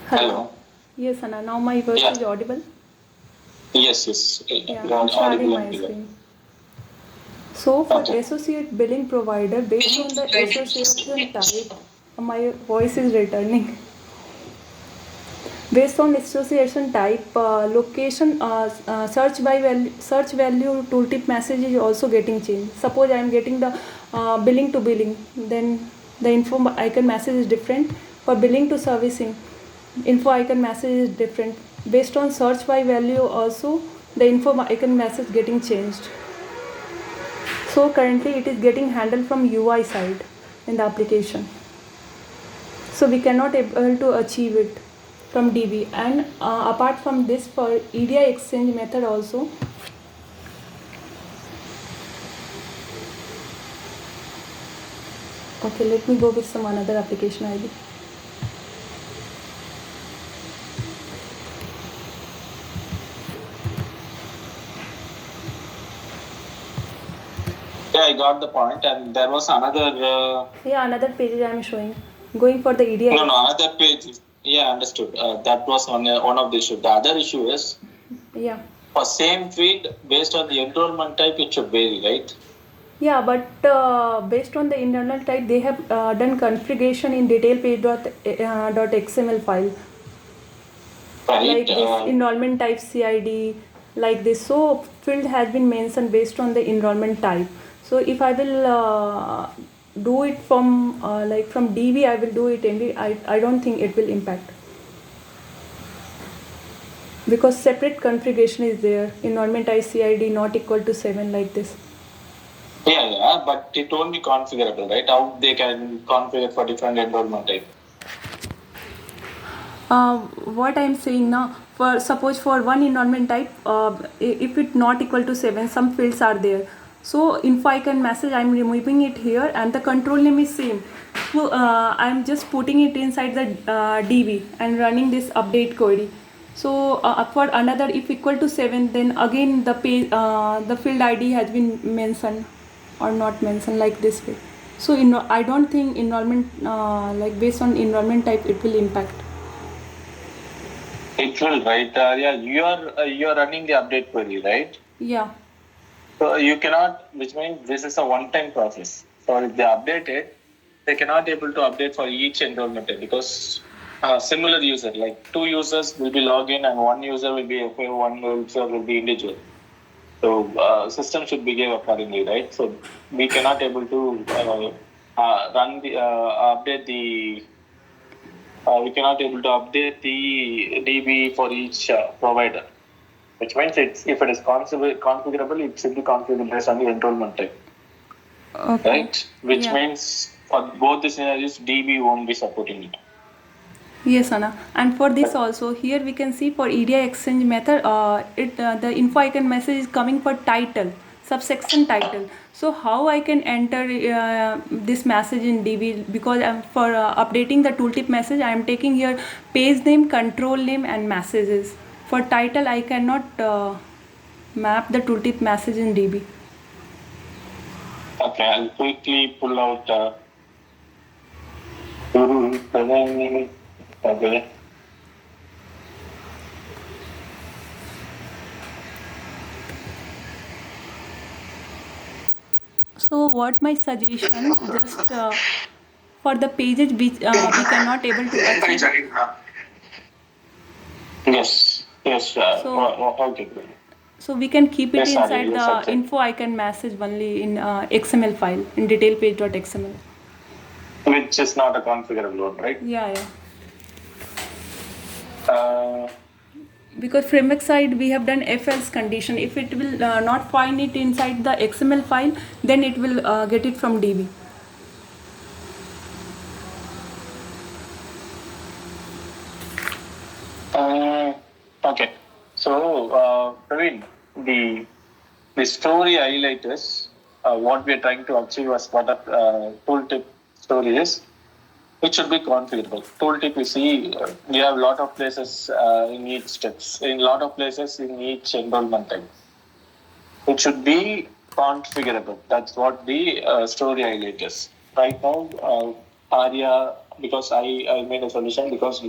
Hello. Yes, Anna. Now my voice is audible. Yes. Yeah, I'm sharing my screen. So for associate billing provider, based on the association type, my voice is returning. Based on association type, location, search value tooltip message is also getting changed. Suppose I am getting the billing to billing, then the info icon message is different. For billing to servicing, info icon message is different. Based on search by value, also the info icon message getting changed. So currently it is getting handled from UI side in the application. So we cannot able to achieve it from DB. And apart from this, for EDI exchange method also, okay, let me go with some another application ID. Yeah, I got the point. And there was another. Another page I am showing. Going for the EDI. No, another page. Yeah, understood. That was one of the issues. The other issue is. Yeah. For same field, based on the enrollment type, it should vary, right? Yeah, but based on the internal type, they have done configuration in detail page.xml file. Right. Like this enrollment type CID, like this. So field has been mentioned based on the enrollment type. So if I will do it from like from DB, I will do it. I don't think it will impact, because separate configuration is there. Enrollment type CID not equal to 7, like this. Yeah, but it won't be configurable, right? How they can configure for different enrollment type? What I am saying now, for suppose for one enrollment type, if it not equal to 7, some fields are there. So info icon message, I am removing it here, and the control name is same. So I am just putting it inside the DB and running this update query. So for another, if equal to 7, then again the page, the field ID has been mentioned or not mentioned, like this way. So I don't think enrollment, like based on enrollment type, it will impact. It will, right? Yeah, you're running the update query, right? Yeah. So you cannot, which means this is a one-time process. So if they update it, they cannot able to update for each enrollment type, because similar user, like two users will be login and one user will be FA, one user will be individual. So system should behave accordingly, right? So we cannot able to run the update the. We cannot able to update the DB for each provider, which means if it is configurable, it should be configurable based on the enrollment type. Okay. Right? Which means for both the scenarios, DB won't be supporting it. Yes, Anna. And for this also, here we can see for EDI exchange method, the info icon message is coming for title, subsection title. So how I can enter this message in DB, because for updating the tooltip message, I am taking here page name, control name and messages. For title, I cannot map the tooltip message in DB. Okay, I'll quickly pull out. Okay. So what my suggestion, just for the pages which we cannot able to achieve. Yes. Okay. So we can keep it Yes, inside yes, the info icon message only in XML file, in detail page.xml. Which is not a configurable one, right? Yeah. Because framework side we have done if else condition. If it will not find it inside the XML file, then it will get it from DB. Okay. So, Praveen, the story highlight is what we are trying to achieve as part of tooltip story is it should be configurable. Tooltip, you see, we have a lot of places in each steps, in a lot of places in each enrollment type. It should be configurable. That's what the story highlight is. Right now, Arya because I made a solution because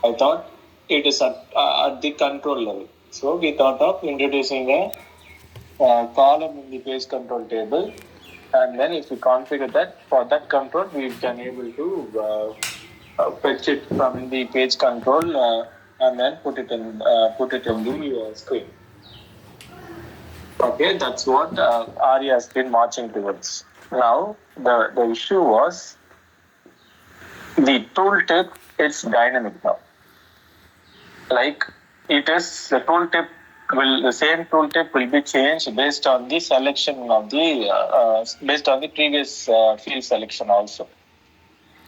I thought it is at the control level. So we thought of introducing a column in the page control table, and then if we configure that, for that control we can able to fetch it from the page control and then put it in the screen. Okay, that's what Arya has been marching towards. Now the issue was the tooltip is dynamic now. Like it is the same tooltip will be changed based on the selection of the based on the previous field selection also.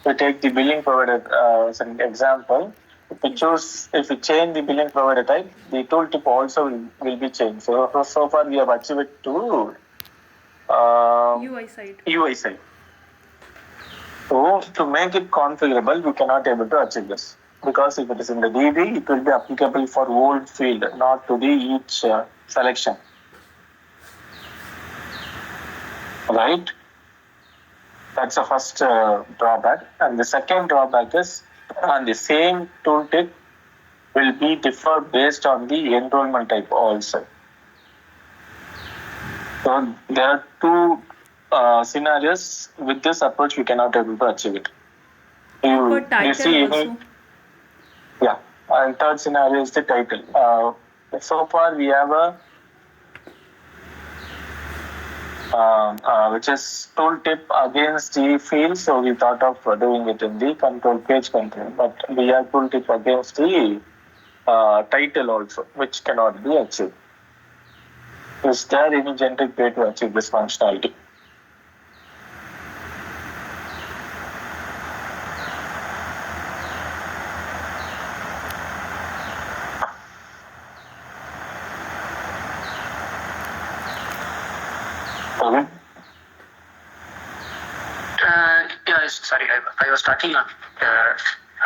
We take the billing provider as an example. If we change the billing provider type, the tooltip also will be changed. So far we have achieved it to UI side. UI side. So to make it configurable, we cannot able to achieve this because if it is in the DB, it will be applicable for whole field, not to the each selection. Right? That's the first drawback. And the second drawback is on the same tooltip will be differ based on the enrollment type also. So there are two scenarios. With this approach, we cannot able to achieve it. For title also. Yeah, and third scenario is the title. So far, we have a which is tooltip against the field. So we thought of doing it in the control page control, but we have tooltip against the title also, which cannot be achieved. Is there any generic way to achieve this functionality? Okay. Yeah, sorry, I was talking on,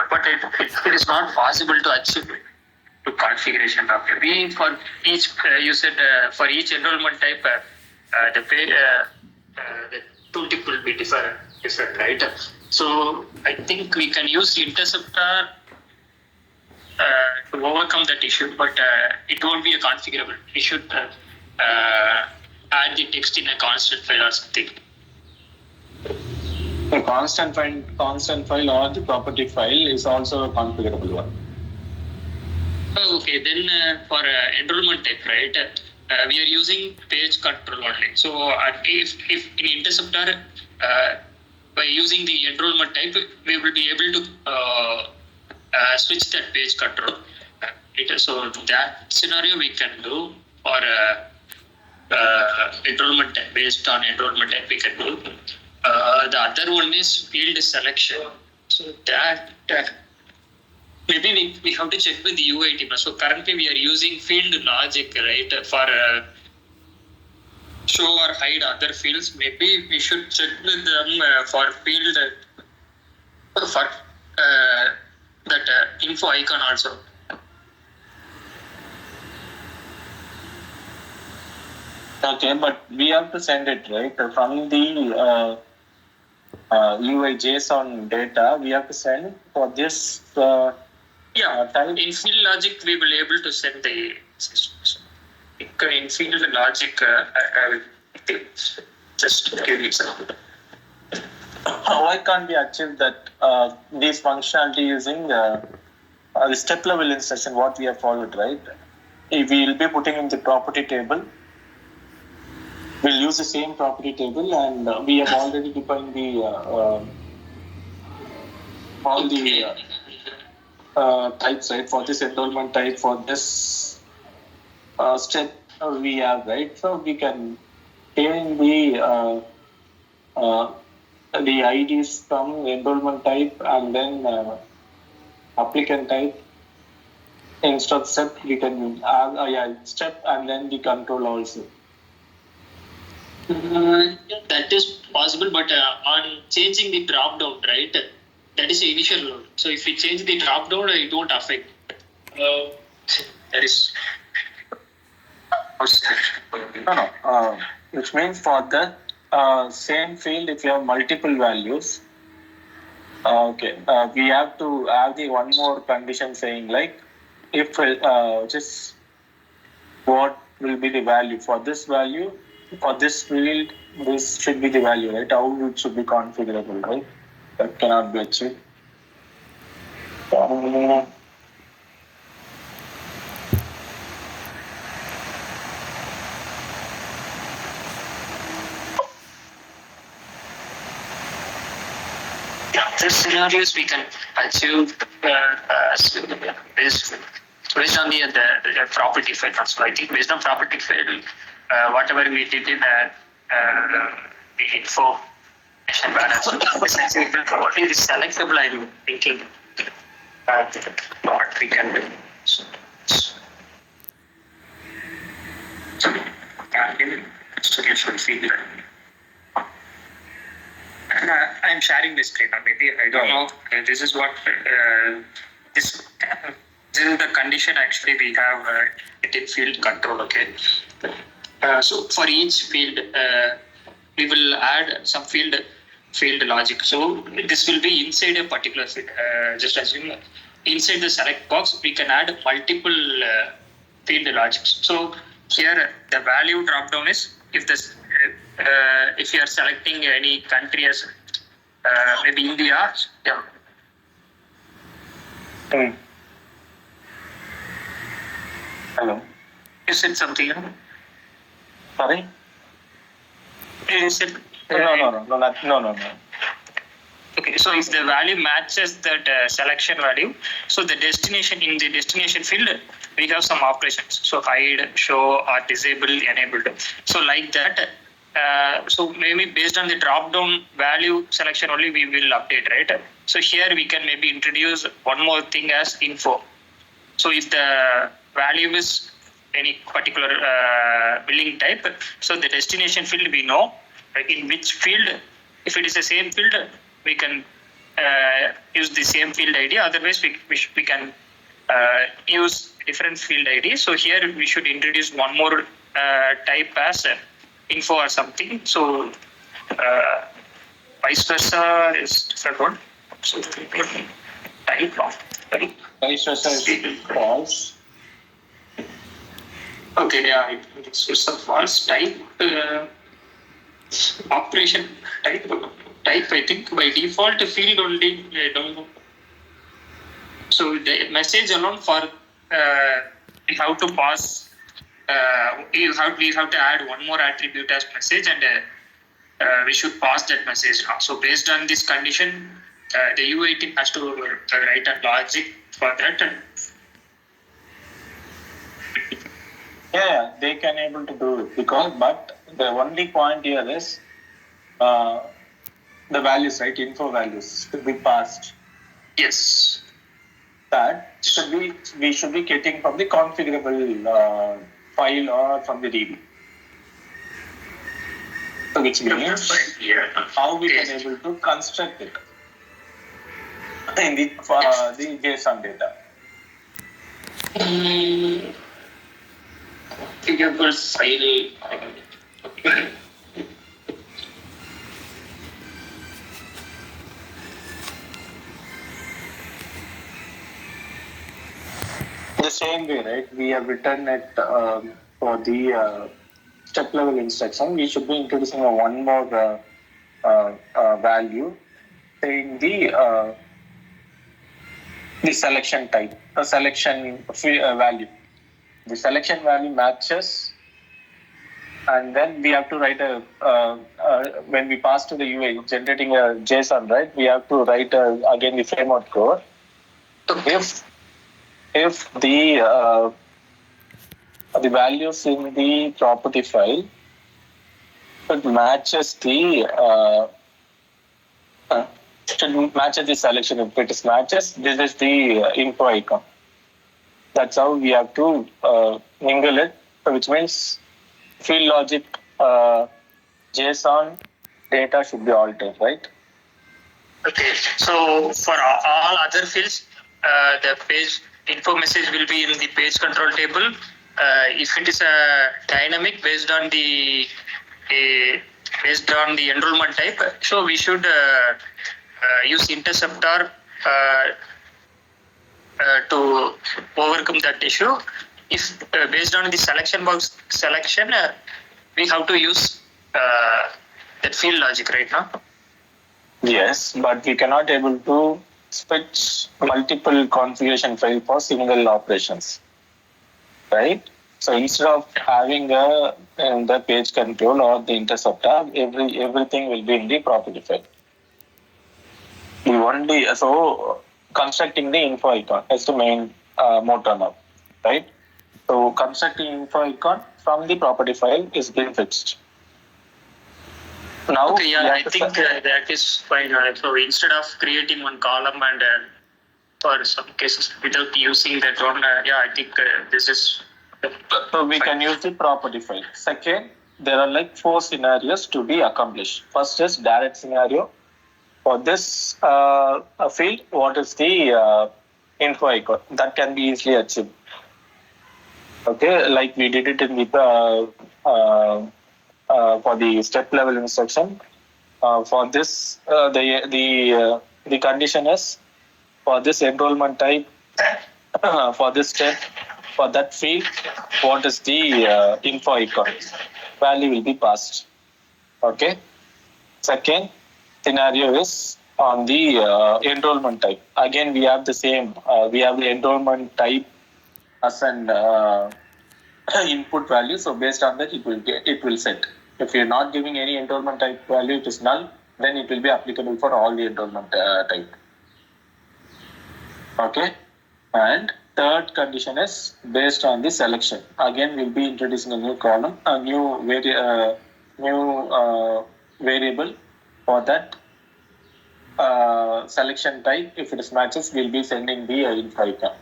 but it is not possible to achieve to configuration of maybe for each. You said for each enrollment type, the tooltip will be different, right? So I think we can use interceptor to overcome that issue, but it won't be a configurable. We should add the text in a constant file or something. The constant file or the property file is also a configurable one. Okay, then for enrollment type, right? We are using page control only. So if in interceptor, by using the enrollment type, we will be able to switch that page control. So that scenario we can do for enrollment type, based on enrollment type we can do. The other one is field selection. So that maybe we have to check with the UI team. So currently we are using field logic, right, for show or hide other fields. Maybe we should check with them for field for that info icon also. Okay, but we have to send it right from the UI JSON data. We have to send for this. Type. In field logic, we will able to send the in field logic. I will just give you some. Why can't we achieve that this functionality using the step level instruction? What we have followed, right? If we will be putting in the property table. We'll use the same property table, and we have already defined the all the types, right? For this enrollment type, for this step we have, right? So we can change the IDs from enrollment type and then applicant type. Instead of step, we can step and then the control also. That is possible, but on changing the drop down, right? That is the initial load. So if we change the drop down, it won't affect. That is. No. Which means for the same field, if you have multiple values, Okay. We have to have the one more condition saying like if just what will be the value for this value for this field, this should be the value, right? How it should be configurable, right? That cannot be achieved. These scenarios we can achieve based on the property field. So I think based on property field, whatever we did in the info balance, what is selectable? I'm thinking what we can do. Solution field. I'm sharing the screen. Maybe I don't know. This is what this. This is the condition. Actually, we have a field control. Okay. So for each field, we will add some field logic. So this will be inside a particular field. Just assume inside the select box, we can add multiple field logics. So here the value drop down is if you are selecting any country as maybe India, yeah. Hello. You said something. Sorry. You said No. okay, so if the value matches that selection value, so the destination in the destination field, we have some operations. So hide, show, or disable, enabled. So like that. So maybe based on the drop down value selection only we will update, right? So here we can maybe introduce one more thing as info. So if the value is any particular billing type, so the destination field we know like in which field. If it is the same field, we can use the same field ID. Otherwise, we can use different field ID. So here we should introduce one more type as info or something. So vice versa is different one. So type of Vice versa is false. Okay, yeah, it's a false type. Operation type. I think by default field only. I don't know. So the message alone for we have to pass. We have to add one more attribute as message, and we should pass that message now. So based on this condition, the UI team has to write a logic for that. Yeah, they can able to do it but the only point here is the values, right? Info values should be passed. Yes. That we should be getting from the configurable file or from the DB. So which means how we can able to construct it in the JSON data. Configurable file. The same way, right? We have written it for the step level instruction. We should be introducing one more value saying the selection type, the selection value. The selection value matches, and then we have to write when we pass to the UI generating a JSON, right? We have to write again the framework code. If the values in the property file should matches the selection. If it is matches, this is the info icon. That's how we have to mingle it, which means field logic JSON data should be altered, right? Okay, so for all other fields, the page info message will be in the page control table. If it is a dynamic based on the enrollment type, so we should use interceptor to overcome that issue. If based on the selection box selection, we have to use that field logic right now. Yes, but we cannot able to switch multiple configuration file for single operations, right? So instead of having the page control or the interceptor, everything will be in the property file. We only so constructing the info icon is the main motor now, right? So constructing info icon from the property file is being fixed. Now, okay, yeah, I think that is fine. So instead of creating one column and for some cases without using that one, yeah, I think this is. So we can use the property file. Second, there are like 4 scenarios to be accomplished. First is direct scenario. For this field, what is the info icon? That can be easily achieved. Okay, like we did it in the for the step level instruction. For this, the condition is for this enrollment type, for this step, for that field, what is the info icon? Value will be passed. Okay. Second scenario is on the enrollment type. Again, we have the same. We have the enrollment type as an input value. So based on that, it will set. If you're not giving any enrollment type value, it is null. Then it will be applicable for all the enrollment type. Okay. And third condition is based on the selection. Again, we'll be introducing a new column, a new variable for that selection type. If it is matches, we'll be sending the info icon.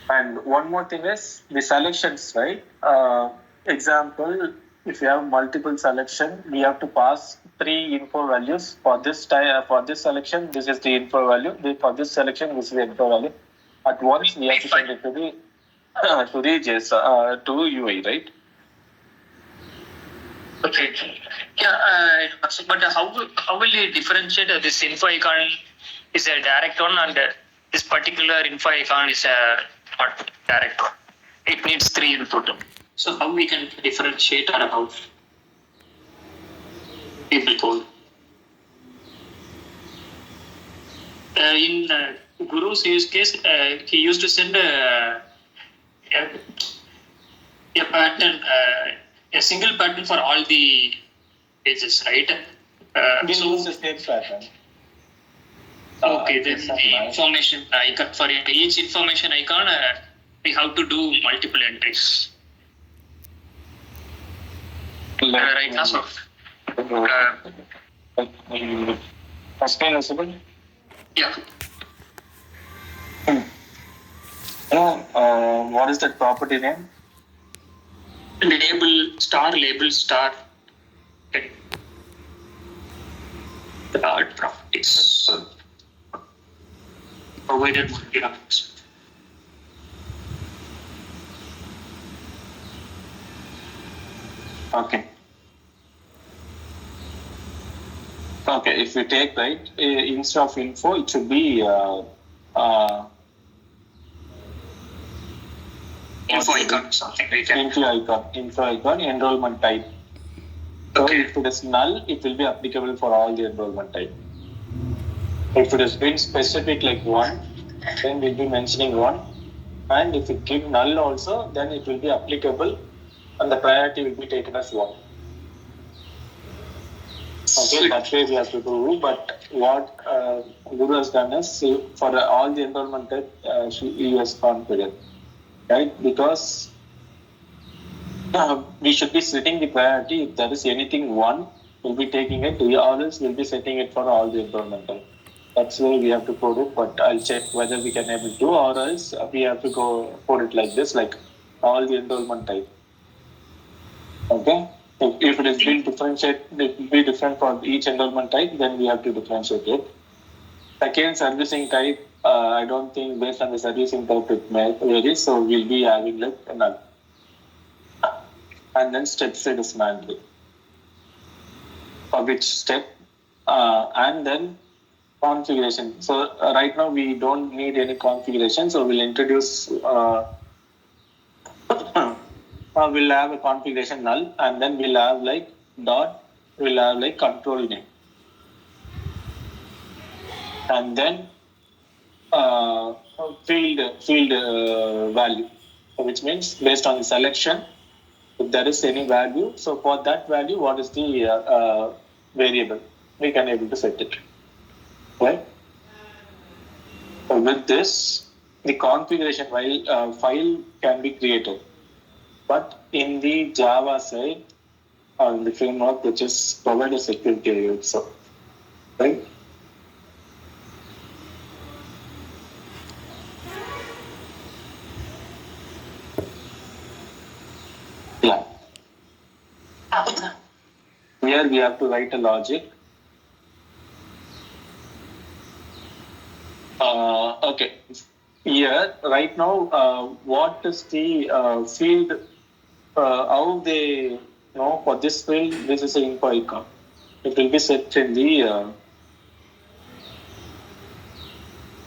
And one more thing is the selections, right? Example, if you have multiple selection, we have to pass 3 info values for this for this selection. This is the info value. For this selection, this is the info value. At once, we have to send it to the to UI, right? Okay. Yeah. But how will you differentiate this info icon is a direct one and this particular info icon is a not direct one? It needs 3 input. So how we can differentiate or how people code? In Guru's use case, he used to send a pattern, a single pattern for all the pages, right? We use the same pattern. Okay, then the information icon for each information icon, we have to do multiple entries. Right now, so. First line visible? Yeah. What is that property name? Label star. The art properties provided multi-graphics. Okay. Okay, if we take right, instead of info, it should be info icon, something like that. Info icon, enrollment type. So if it is null, it will be applicable for all the enrollment type. If it is been specific like 1, then we'll be mentioning 1. And if it give null also, then it will be applicable and the priority will be taken as 1. Okay, that way we have to do. But what Guru has done is for all the enrollment type, he has configured, right? Because we should be setting the priority. If there is anything 1, we'll be taking it. Or else we'll be setting it for all the enrollment type. That's why we have to code it. But I'll check whether we can able to, or else we have to go code it like this, like all the enrollment type. Okay. If it is being differentiated, it will be different for each enrollment type, then we have to differentiate it. Second, servicing type, I don't think based on the servicing type it may vary, so we'll be having like none. And then step set is mandatory. For which step, and then configuration. So right now we don't need any configuration. So we'll introduce. We'll have a configuration null, and then we'll have like dot. We'll have like control name, and then uh, field value, which means based on the selection, if there is any value. So for that value, what is the variable? We can able to set it, right? So with this, the configuration file can be created, but in the Java side or in the framework, which is provide a security also, right? Yeah. Here we have to write a logic. Okay. Here, right now, what is the field? How they know for this field? This is an info icon. It will be set in the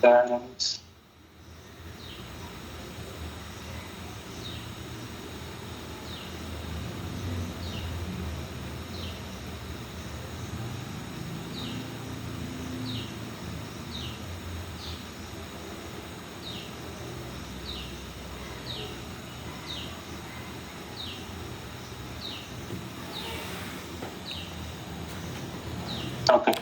dynamics. Okay.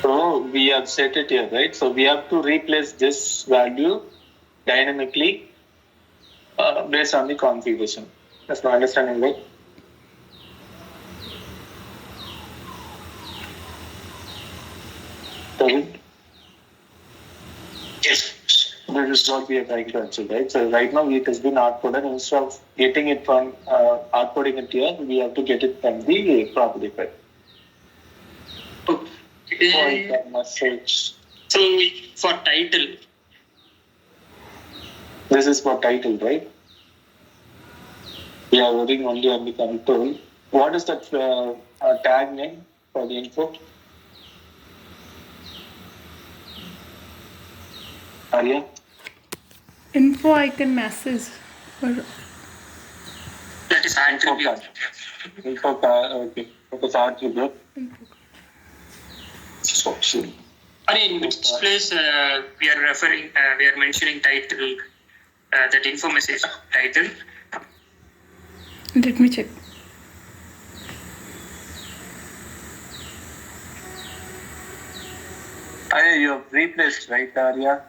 So we have set it here, right? So we have to replace this value dynamically based on the configuration. That's my understanding, right? David? Yes. This is what we are trying to achieve, right? So right now it has been hard-coded. Instead of getting it from hard-coding it here, we have to get it from the property file. Okay. Message. So for title, This is for title, right? We are working only on the control. What is that tag name for the info? Arya? Info icon message. Or that is attribute. Info card, okay. Focus attribute. Or in which place we are referring, we are mentioning title, that info message title. let me check. Arya, you have replaced, right, Arya?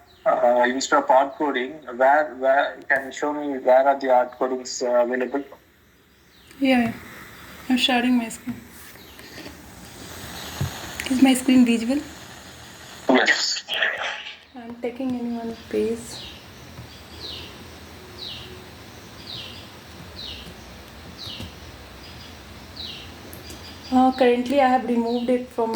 Instead of hard coding, where can you show me where are the hard codings available? Yeah, I'm sharing my screen. Is my screen visible? Yes. I'm taking any one page. Currently, I have removed it from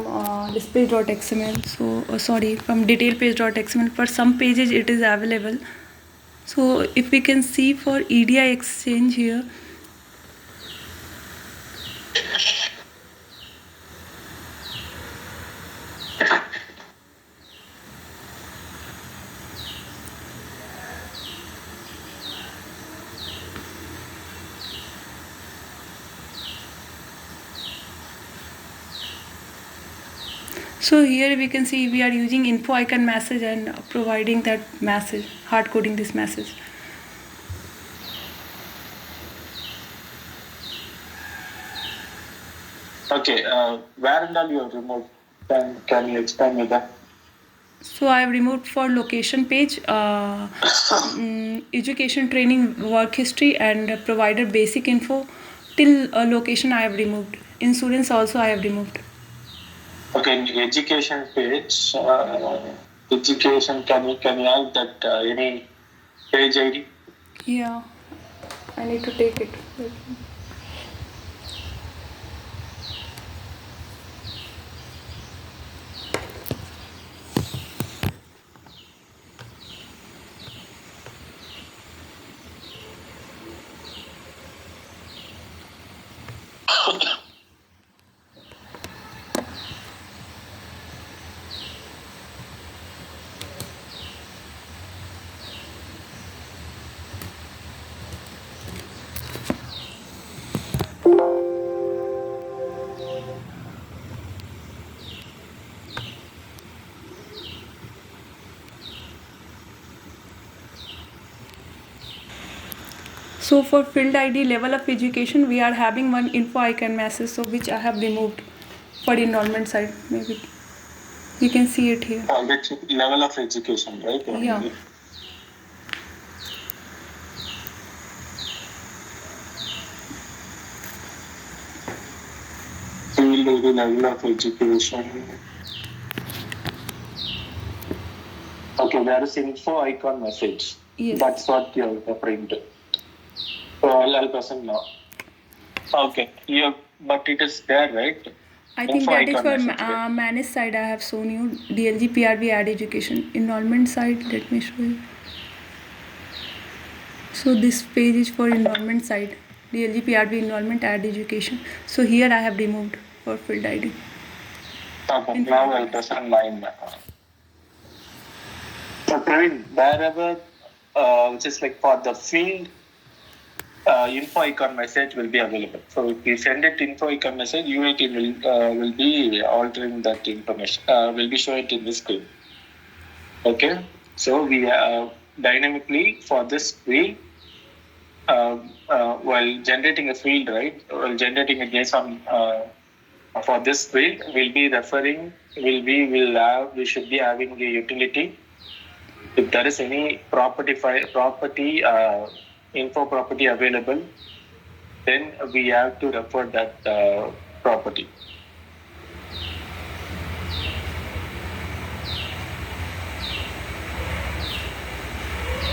display.xml. So, sorry, from detailpage.xml. For some pages, it is available. So, if we can see for EDI exchange here, so here we can see we are using info icon message and providing that message, hard coding this message. Okay, where and all you have removed? Can you explain me that? So I have removed for location page, education training work history and provider basic info till location I have removed. Insurance also I have removed. Okay, in the education page, education, can you have that any page ID? Yeah, I need to take it. So for field ID level of education, we are having one info icon message, so which I have removed for enrollment side. Maybe you can see it here. Which level of education, right? Yeah. Field ID level of education. Okay, there is info icon message. Yes. That's what you're referring to. So I'll present now. Okay, but it is there, right? I think Info that is icon for message, right? manage side. I have shown you DLG PRV ad education enrollment side. Let me show you. So this page is for enrollment side. DLG PRV enrollment ad education. So here I have removed for field ID. Okay, now I'll present mine. So Praveen, wherever, which is like for the field, info icon message will be available. So if you send it info icon message, UIT will be altering that information. Will be showing it in this screen. Okay. So we dynamically for this field, while generating a field, right? While generating a JSON for this field, we'll be referring. We should be having the utility. If there is any property info property available, then we have to refer that property.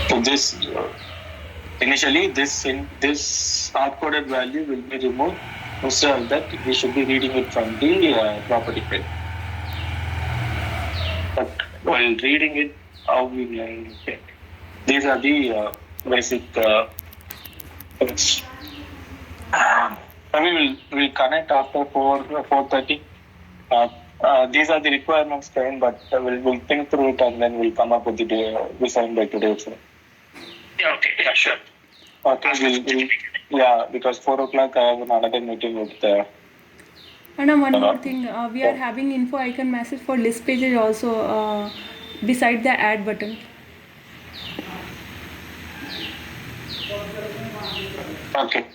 So this initially this hard-coded value will be removed. Instead of that, we should be reading it from the property file. But while reading it, how we will get? These are the basic things. We will connect after 4:30. These are the requirements, Karen, but we'll think through it and then we'll come up with the design by today. So. Yeah, okay. Yeah, sure. Okay, because 4 o'clock I have another meeting with. And one more thing, we are having info icon message for list pages also beside the add button. Okay.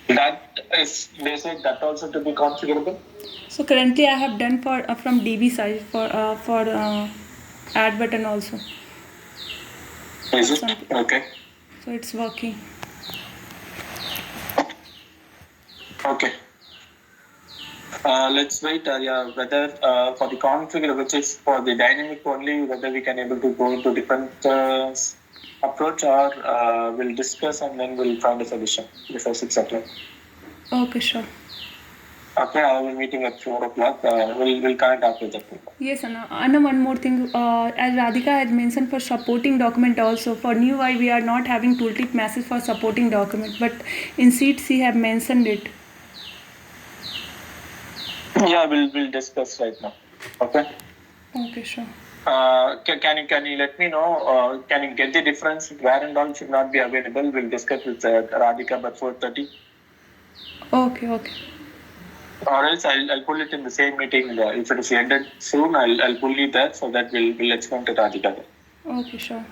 They said that also to be configurable. So currently I have done for from DB side for add button also. Is it? Okay. So it's working. Okay. Let's wait, whether for the configure, which is for the dynamic only, whether we can able to go into different approach or we'll discuss and then we'll find a solution before 6 o'clock. Okay, sure. Okay, I will be meeting at 4 o'clock. We'll connect after that. Yes, Anna. Anna, one more thing. As Radhika had mentioned for supporting document also, for new UI we are not having tooltip message for supporting document, but in sheet she have mentioned it. Yeah, we'll discuss right now. Okay. Okay, sure. Can you let me know? Can you get the difference? Where and all should not be available? We'll discuss with Radhika by 4:30. Okay. Or else I'll pull it in the same meeting. If it is ended soon, I'll pull it there so that we'll explain to Radhika. Okay, sure.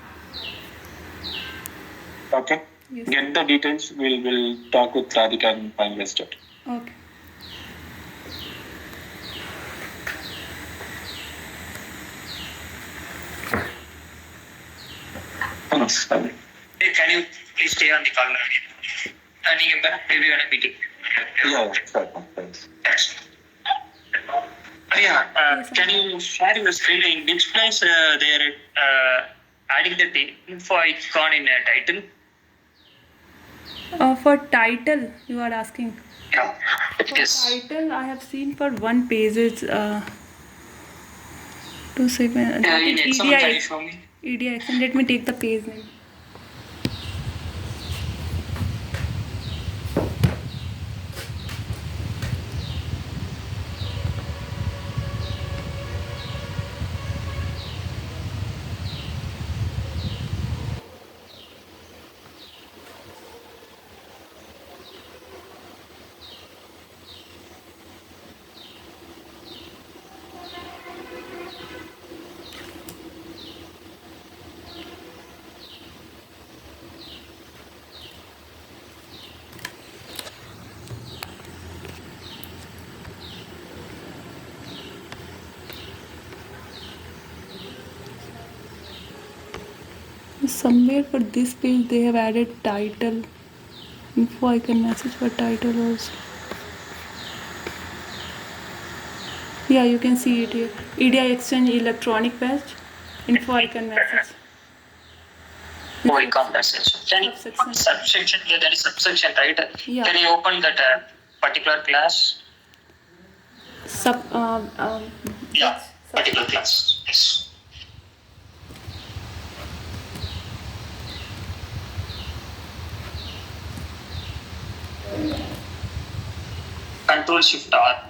Okay. Yes. Get the details. We'll talk with Radhika and finalize it. Okay. Can you please stay on the call now? And you get back, maybe on a meeting. Yeah, sure. Thanks. Thanks. Can you share your screen in which place they are adding the info icon in title? For title, you are asking. Yeah, For title, I have seen for one page it's 27. in Excel, can you show me? EDI action. Let me take the page name. Somewhere for this page they have added title. Info icon message for title also. Yeah, you can see it here. EDI Exchange electronic patch. Info icon message. Oh, icon message. Can you Subsection. subsection? Yeah, there is subsection, right? Yeah. Can you open that particular class? Yeah. Particular class. Yes. Control Shift R.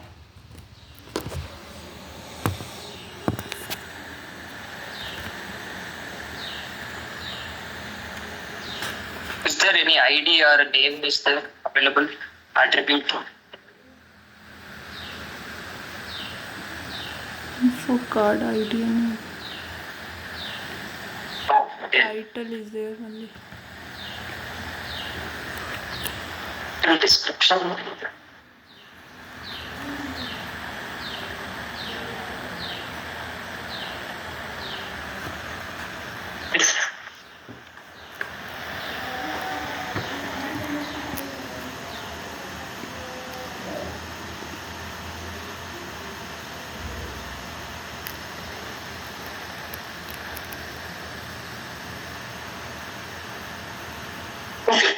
Is there any ID or name is there available? Attribute. Info card ID and Oh, okay. title is there only. Description.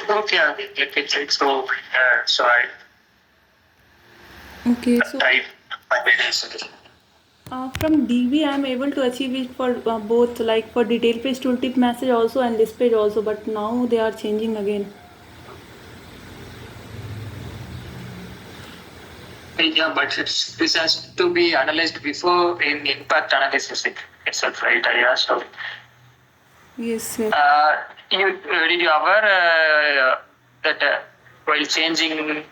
Okay, let me check. So I Okay, so type 5 minutes. from DB I am able to achieve it for both, like for detail page tooltip message also and this page also, but now they are changing again. Yeah, but this has to be analyzed before in impact analysis itself, right? So, Yes, yes. did you aware that while changing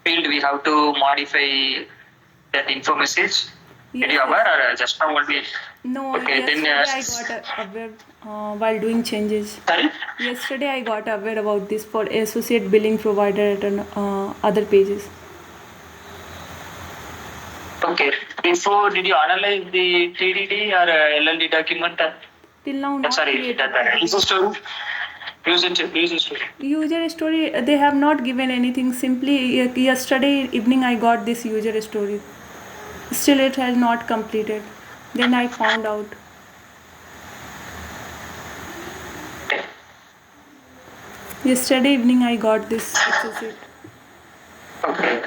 field we have to modify that info message? Did you Yes, aware or just now only? No, Okay, then yesterday I got aware while doing changes. sorry. Yesterday I got aware about this for associate billing provider at other pages. Okay. Before, did you analyze the TDD or LLD document? Till now not Sorry, created. that user story. User story. User story, they have not given anything. Simply yesterday evening I got this user story. Still it has not completed. Then I found out. Okay. Yesterday evening I got this associate. Okay.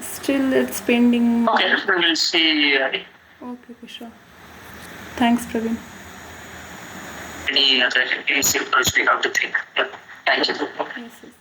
Still it's pending. Okay, we will see Okay, sure. Thanks, Praveen. any other simple we have to think. Yeah. Thank you. Yes, yes.